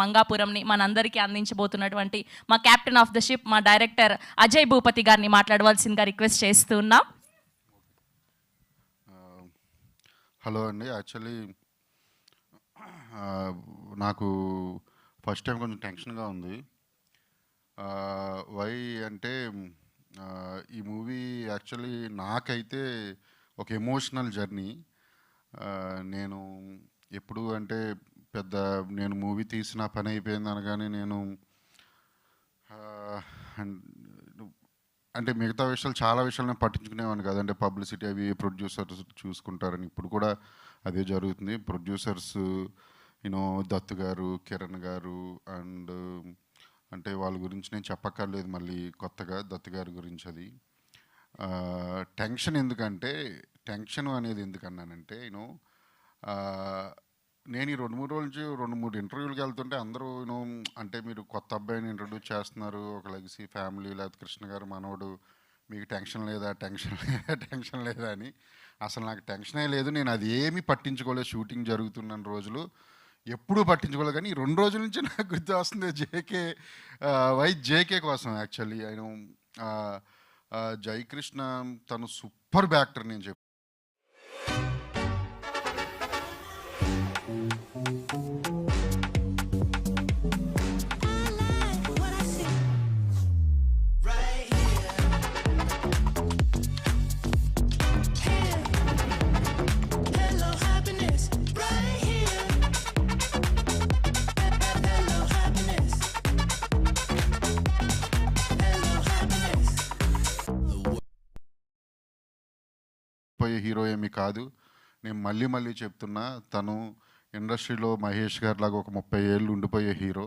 మంగాపురంని మనందరికీ అందించబోతున్నటువంటి మా captain of the ship మా డైరెక్టర్ అజయ్ భూపతి గారిని మాట్లాడవలసిందిగా రిక్వెస్ట్ చేస్తున్నాం. హలో అండి. యాక్చువల్లీ నాకు ఫస్ట్ టైం కొంచెం టెన్షన్గా ఉంది. వై అంటే ఈ మూవీ యాక్చువల్లీ నాకైతే ఒక ఎమోషనల్ జర్నీ. నేను ఎప్పుడు అంటే నేను మూవీ తీసిన పని అయిపోయింది అనగానే నేను అంటే మిగతా విషయాలు చాలా విషయాలు నేను పట్టించుకునేవాడిని కాదు. అంటే పబ్లిసిటీ అవి ప్రొడ్యూసర్స్ చూసుకుంటారని. ఇప్పుడు కూడా అదే జరుగుతుంది. ప్రొడ్యూసర్స్ దత్తు గారు, కిరణ్ గారు అండ్ అంటే వాళ్ళ గురించి నేను చెప్పక్కర్లేదు మళ్ళీ కొత్తగా దత్తు గారి గురించి. అది టెన్షన్ ఎందుకంటే టెన్షన్ అనేది ఎందుకన్నానంటే నేను ఈ 2-3 రోజుల నుంచి 2-3 ఇంటర్వ్యూలకు వెళ్తుంటే అందరూ అంటే మీరు కొత్త అబ్బాయిని ఇంట్రడ్యూస్ చేస్తున్నారు, ఒక లెగసీ ఫ్యామిలీ, లేకపోతే కృష్ణ గారు మనవడు, మీకు టెన్షన్ లేదా టెన్షన్ లేదా అని. అసలు నాకు టెన్షనే లేదు. నేను అది ఏమీ పట్టించుకోలేదు. షూటింగ్ జరుగుతున్న రోజులు ఎప్పుడూ పట్టించుకోలేదు. కానీ ఈ 2 రోజుల నుంచి నాకు గుర్తు వస్తుంది జేకే కోసం. యాక్చువల్లీ జయకృష్ణ తను సూపర్ యాక్టర్ నేను చెప్పి. హీరో ఏమీ కాదు. నేను మళ్ళీ చెప్తున్నా, తను ఇండస్ట్రీలో మహేష్ గారి లాగా ఒక 30 ఏళ్ళు ఉండిపోయే హీరో.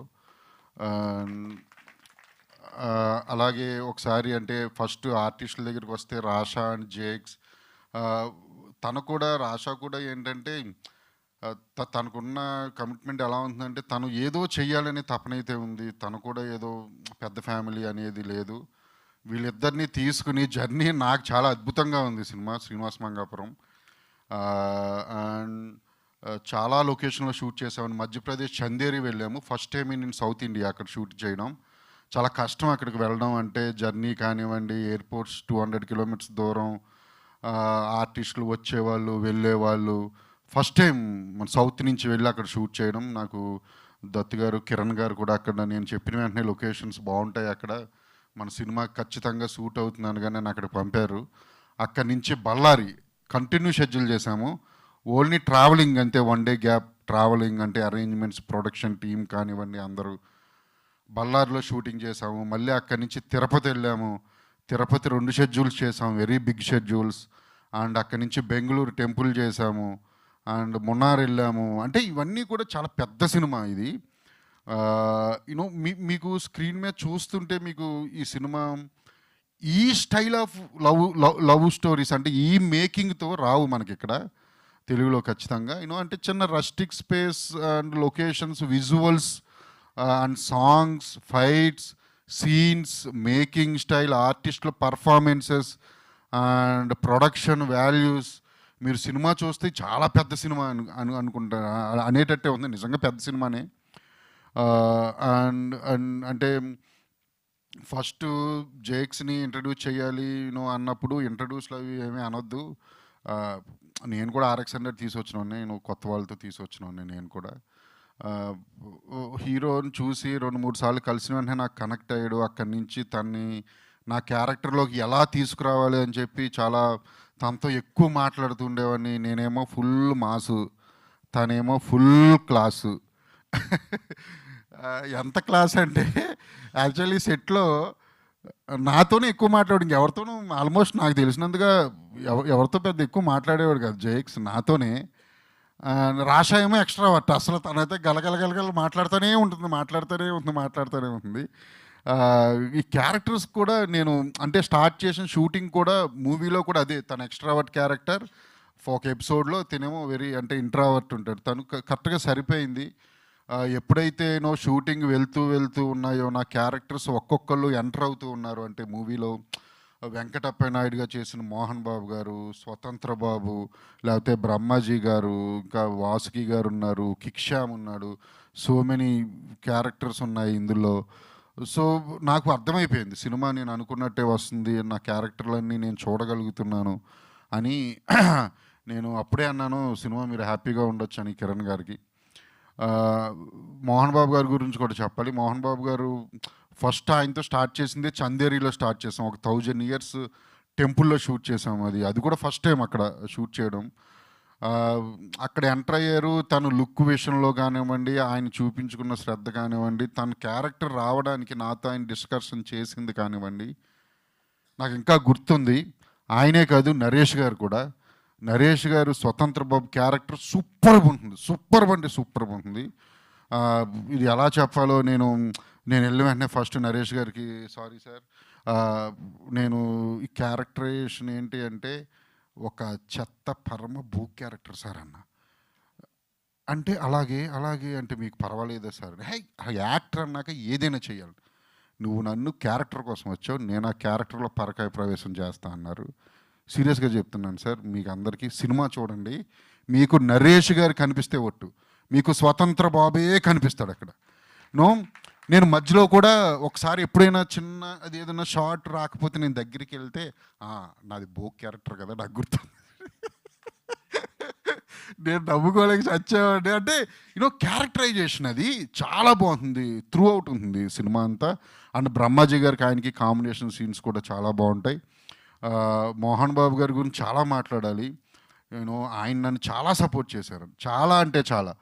అలాగే ఒకసారి అంటే ఫస్ట్ ఆర్టిస్టుల దగ్గరికి వస్తే రాషా అండ్ జేక్స్, రాషా కూడా ఏంటంటే తనకున్న కమిట్మెంట్ ఎలా ఉంటుందంటే తను ఏదో చెయ్యాలనే తపనైతే ఉంది. తను కూడా ఏదో పెద్ద ఫ్యామిలీ అనేది లేదు. వీళ్ళిద్దరినీ తీసుకుని జర్నీ నాకు చాలా అద్భుతంగా ఉంది సినిమా. శ్రీనివాస్ మంగాపురం అండ్ చాలా లొకేషన్లో షూట్ చేసామని. మధ్యప్రదేశ్ చందేరి వెళ్ళాము. ఫస్ట్ టైం నేను సౌత్ ఇండియా అక్కడ షూట్ చేయడం. చాలా కష్టం అక్కడికి వెళ్ళడం అంటే. జర్నీ కానివ్వండి, ఎయిర్పోర్ట్స్ 200 కిలోమీటర్స్ దూరం, ఆర్టిస్టులు వచ్చేవాళ్ళు వెళ్ళేవాళ్ళు. ఫస్ట్ టైం మన సౌత్ నుంచి వెళ్ళి అక్కడ షూట్ చేయడం. నాకు దత్తు గారు, కిరణ్ గారు కూడా అక్కడ నేను చెప్పిన వెంటనే లొకేషన్స్ బాగుంటాయి అక్కడ, మన సినిమా ఖచ్చితంగా సూట్ అవుతున్నాను కానీ నన్ను అక్కడికి పంపారు. అక్కడి నుంచి బళ్ళారి కంటిన్యూ షెడ్యూల్ చేశాము. ఓన్లీ ట్రావెలింగ్ అంతే, 1 డే గ్యాప్ ట్రావెలింగ్ అంటే అరేంజ్మెంట్స్, ప్రొడక్షన్ టీమ్ కానివ్వండి అందరూ. బళ్ళారిలో షూటింగ్ చేసాము. మళ్ళీ అక్కడి నుంచి తిరుపతి వెళ్ళాము. తిరుపతి 2 షెడ్యూల్స్ చేసాము, వెరీ బిగ్ షెడ్యూల్స్. అండ్ అక్కడి నుంచి బెంగళూరు టెంపుల్ చేసాము అండ్ మున్నార్ వెళ్ళాము. అంటే ఇవన్నీ కూడా చాలా పెద్ద సినిమా ఇది. మీకు స్క్రీన్ మీద చూస్తుంటే మీకు ఈ సినిమా ఈ స్టైల్ ఆఫ్ లవ్ స్టోరీస్ అంటే ఈ మేకింగ్తో రావు మనకి ఇక్కడ తెలుగులో ఖచ్చితంగా. అంటే చిన్న rustic space and locations, visuals and songs, fights, scenes, making style, ఆర్టిస్టుల పర్ఫార్మెన్సెస్ అండ్ ప్రొడక్షన్ వాల్యూస్. మీరు సినిమా చూస్తే చాలా పెద్ద సినిమా అనుకుంటా అనేటట్టే ఉంది. నిజంగా పెద్ద సినిమానే. అండ్ అంటే ఫస్ట్ జేక్స్ని ఇంట్రడ్యూస్ చేయాలి అన్నప్పుడు ఇంట్రడ్యూస్లో అవి ఏమీ అనొద్దు. నేను కూడా RX-100 తీసుకొచ్చినవాడిని, కొత్త వాళ్ళతో తీసుకొచ్చినవాడిని. నేను కూడా హీరోని చూసి 2-3 సార్లు కలిసిన వెంటనే నాకు కనెక్ట్ అయ్యాడు. అక్కడి నుంచి తన్ని నా క్యారెక్టర్లోకి ఎలా తీసుకురావాలి అని చెప్పి చాలా తనతో ఎక్కువ మాట్లాడుతుండేవాడిని. నేనేమో ఫుల్ మాసు, తనేమో ఫుల్ క్లాసు. ఎంత క్లాస్ అంటే యాక్చువల్లీ సెట్లో నాతోనే ఎక్కువ మాట్లాడు, ఇంకెవరితోనూ ఆల్మోస్ట్ నాకు తెలిసినందుగా ఎవరితో పెద్ద ఎక్కువ మాట్లాడేవాడు కాదు జేక్స్, నాతోనే. రాషా ఏమో ఎక్స్ట్రావర్ట్. అసలు తనైతే గలగల మాట్లాడుతూనే ఉంటుంది. ఈ క్యారెక్టర్స్ కూడా నేను అంటే స్టార్ట్ చేసిన షూటింగ్ కూడా మూవీలో కూడా అదే, తన ఎక్స్ట్రావర్ట్ క్యారెక్టర్. ఒక ఎపిసోడ్లో తినేమో వెరీ అంటే ఇంట్రావర్ట్ ఉంటాడు. తను కరెక్ట్గా సరిపోయింది. ఎప్పుడైతే షూటింగ్ వెళ్తూ ఉన్నాయో నా క్యారెక్టర్స్ ఒక్కొక్కళ్ళు ఎంటర్ అవుతూ ఉన్నారు అంటే మూవీలో వెంకటప్ప నాయుడుగా చేసిన మోహన్ బాబు గారు, స్వతంత్ర బాబు, లేకపోతే బ్రహ్మాజీ గారు, ఇంకా వాసుకి గారు ఉన్నారు, కిక్షామ్ ఉన్నాడు. సో మెనీ క్యారెక్టర్స్ ఉన్నాయి ఇందులో. సో నాకు అర్థమైపోయింది సినిమా నేను అనుకున్నట్టే వస్తుంది, నా క్యారెక్టర్లన్నీ నేను చూడగలుగుతున్నాను అని. నేను అప్పుడే అన్నాను సినిమా మీరు హ్యాపీగా ఉండొచ్చు అని కిరణ్ గారికి. ఆ, మోహన్ బాబు గారి గురించి కూడా చెప్పాలి. మోహన్ బాబు గారు ఫస్ట్ ఆయనతో స్టార్ట్ చేసింది చందేరిలో స్టార్ట్ చేసాం. ఒక 1000 years టెంపుల్లో షూట్ చేసాం. అది కూడా ఫస్ట్ టైం అక్కడ షూట్ చేయడం. ఆ, అక్కడ ఎంటర్ అయ్యారు. తను లుక్ విషయంలో కానివ్వండి, ఆయన చూపించుకున్న శ్రద్ధ కానివ్వండి, తన క్యారెక్టర్ రావడానికి నాతో ఆయన డిస్కషన్ చేసింది కానివ్వండి, నాకు ఇంకా గుర్తుంది. ఆయనే కాదు, నరేష్ గారు కూడా. నరేష్ గారు స్వతంత్ర బాబు క్యారెక్టర్ సూపర్గా ఉంటుంది, సూపర్ అంటే సూపర్గా ఉంటుంది. ఆ, ఇది ఎలా చెప్పాలో నేను వెళ్ళిన వెంటనే ఫస్ట్ నరేష్ గారికి సారీ సార్, నేను ఈ క్యారెక్టరైజేషన్ ఏంటి అంటే ఒక చెత్త పరమ భూ క్యారెక్టర్ సార్ అన్న. అంటే అలాగే అంటే మీకు పర్వాలేదా సార్? హై, యాక్టర్ అన్నాక ఏదైనా చేయాలి. నువ్వు నన్ను క్యారెక్టర్ కోసం వచ్చావు, నేను ఆ క్యారెక్టర్లో పరకాయ ప్రవేశం చేస్తా అన్నారు. సీరియస్గా చెప్తున్నాను సార్, మీకు అందరికీ సినిమా చూడండి, మీకు నరేష్ గారు కనిపిస్తే ఒట్టు, మీకు స్వతంత్ర బాబే కనిపిస్తాడు అక్కడ. నో, నేను మధ్యలో కూడా ఒకసారి ఎప్పుడైనా చిన్న అది ఏదైనా షార్ట్ రాకపోతే నేను దగ్గరికి వెళ్తే నాది బో క్యారెక్టర్ కదా నాకు గుర్తు. నేను నవ్వుకోలేక చచ్చామండి. అంటే క్యారెక్టరైజేషన్ అది చాలా బాగుంటుంది, త్రూ అవుట్ ఉంటుంది సినిమా అంతా. అండ్ బ్రహ్మాజీ గారికి ఆయనకి కాంబినేషన్ సీన్స్ కూడా చాలా బాగుంటాయి. మోహన్ బాబు గారి గురించి చాలా మాట్లాడాలి. ఆయన నన్ను చాలా సపోర్ట్ చేశారు, చాలా అంటే చాలా.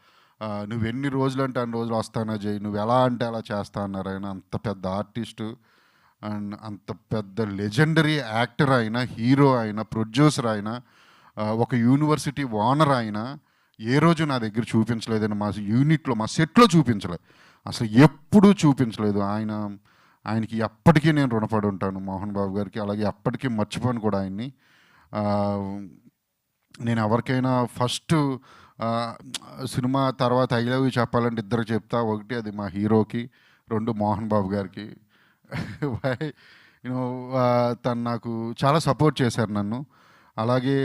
నువ్వు ఎన్ని రోజులు అంటే అన్ని రోజులు వస్తానా జై, నువ్వు ఎలా అంటే అలా చేస్తా అన్నారు. ఆయన అంత పెద్ద ఆర్టిస్టు అండ్ అంత పెద్ద లెజెండరీ యాక్టర్ అయినా, హీరో అయినా, ప్రొడ్యూసర్ అయినా, ఒక యూనివర్సిటీ ఓనర్ అయినా ఏ రోజు నా దగ్గర చూపించలేదని, మా యూనిట్లో మా సెట్లో చూపించలేదు, అసలు ఎప్పుడూ చూపించలేదు. ఆయనకి ఎప్పటికీ నేను రుణపడి ఉంటాను మోహన్ బాబు గారికి. అలాగే ఎప్పటికీ మర్చిపోను కూడా ఆయన్ని. నేను ఎవరికైనా ఫస్ట్ సినిమా తర్వాత ఐ లవ్ యూ చెప్పాలంటే ఇద్దరికి చెప్తా. ఒకటి అది మా హీరోకి, రెండు మోహన్ బాబు గారికి. తను నాకు చాలా సపోర్ట్ చేశారు నన్ను. అలాగే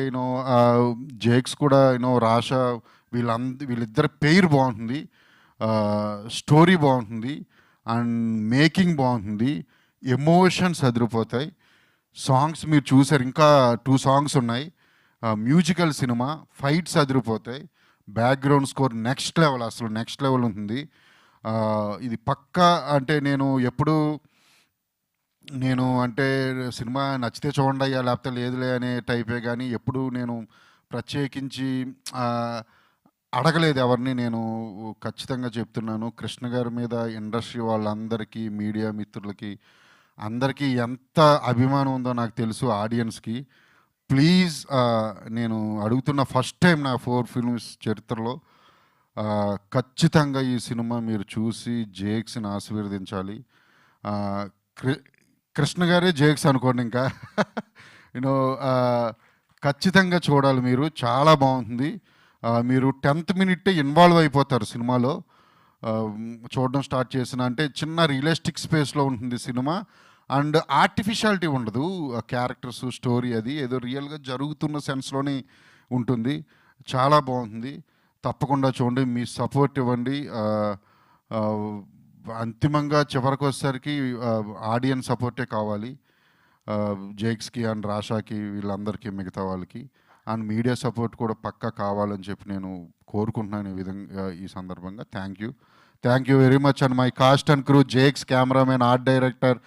జేక్స్ కూడా రాష, వీళ్ళిద్దరి పేరు బాగుంటుంది, స్టోరీ బాగుంటుంది అండ్ మేకింగ్ బాగుంటుంది, ఎమోషన్స్ అదిరిపోతాయి. సాంగ్స్ మీరు చూసారు, ఇంకా 2 songs ఉన్నాయి. మ్యూజికల్ సినిమా, ఫైట్స్ అదిరిపోతాయి, బ్యాక్గ్రౌండ్ స్కోర్ నెక్స్ట్ లెవెల్, అసలు నెక్స్ట్ లెవెల్ ఉంటుంది. ఇది పక్కా. అంటే నేను అంటే సినిమా నచ్చితే చూడండి అయ్యా లేకపోతే లేదులే అనే టైపే, కానీ ఎప్పుడు నేను ప్రత్యేకించి అడగలేదు ఎవరిని. నేను ఖచ్చితంగా చెప్తున్నాను, కృష్ణ గారి మీద ఇండస్ట్రీ వాళ్ళందరికీ, మీడియా మిత్రులకి అందరికీ ఎంత అభిమానం ఉందో నాకు తెలుసు, ఆడియన్స్కి. ప్లీజ్, నేను అడుగుతున్న ఫస్ట్ టైం నా 4 films చరిత్రలో ఖచ్చితంగా ఈ సినిమా మీరు చూసి జేక్స్ని ఆశీర్వదించాలి. కృష్ణ గారే జేక్స్ అనుకోండి ఇంకా. ఖచ్చితంగా చూడాలి మీరు, చాలా బాగుంటుంది. మీరు 10th minute ఇన్వాల్వ్ అయిపోతారు సినిమాలో. చూడడం స్టార్ట్ చేసిన అంటే చిన్న రియలిస్టిక్ స్పేస్లో ఉంటుంది సినిమా. అండ్ ఆర్టిఫిషియాలిటీ ఉండదు, క్యారెక్టర్స్, స్టోరీ అది ఏదో రియల్గా జరుగుతున్న సెన్స్లోనే ఉంటుంది. చాలా బాగుంటుంది, తప్పకుండా చూడండి, మీ సపోర్ట్ ఇవ్వండి. అంతిమంగా చివరికి వచ్చేసరికి ఆడియన్స్ సపోర్టే కావాలి, జేక్స్కి అండ్ రాషాకి, వీళ్ళందరికీ, మిగతా వాళ్ళకి. అండ్ మీడియా సపోర్ట్ కూడా పక్కా కావాలని చెప్పి నేను కోరుకుంటున్నాను ఈ విధంగా ఈ సందర్భంగా. Thank you very much. And my cast and crew, Jakes cameraman, art director,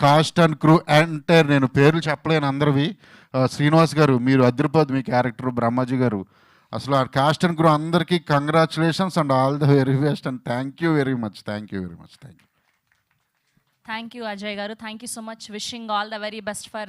cost and crew entire, నేను పేర్లు చెప్పలేను అందరివి. శ్రీనివాస్ గారు మీరు అదిరిపోద్ది మీ క్యారెక్టర్, బ్రహ్మాజీ గారు, అసలు ఆ కాస్ట్ అండ్ క్రూ అందరికీ congratulations and all the very best. And thank you very much. Thank you Ajay గారు, thank you so much. Wishing all the very best for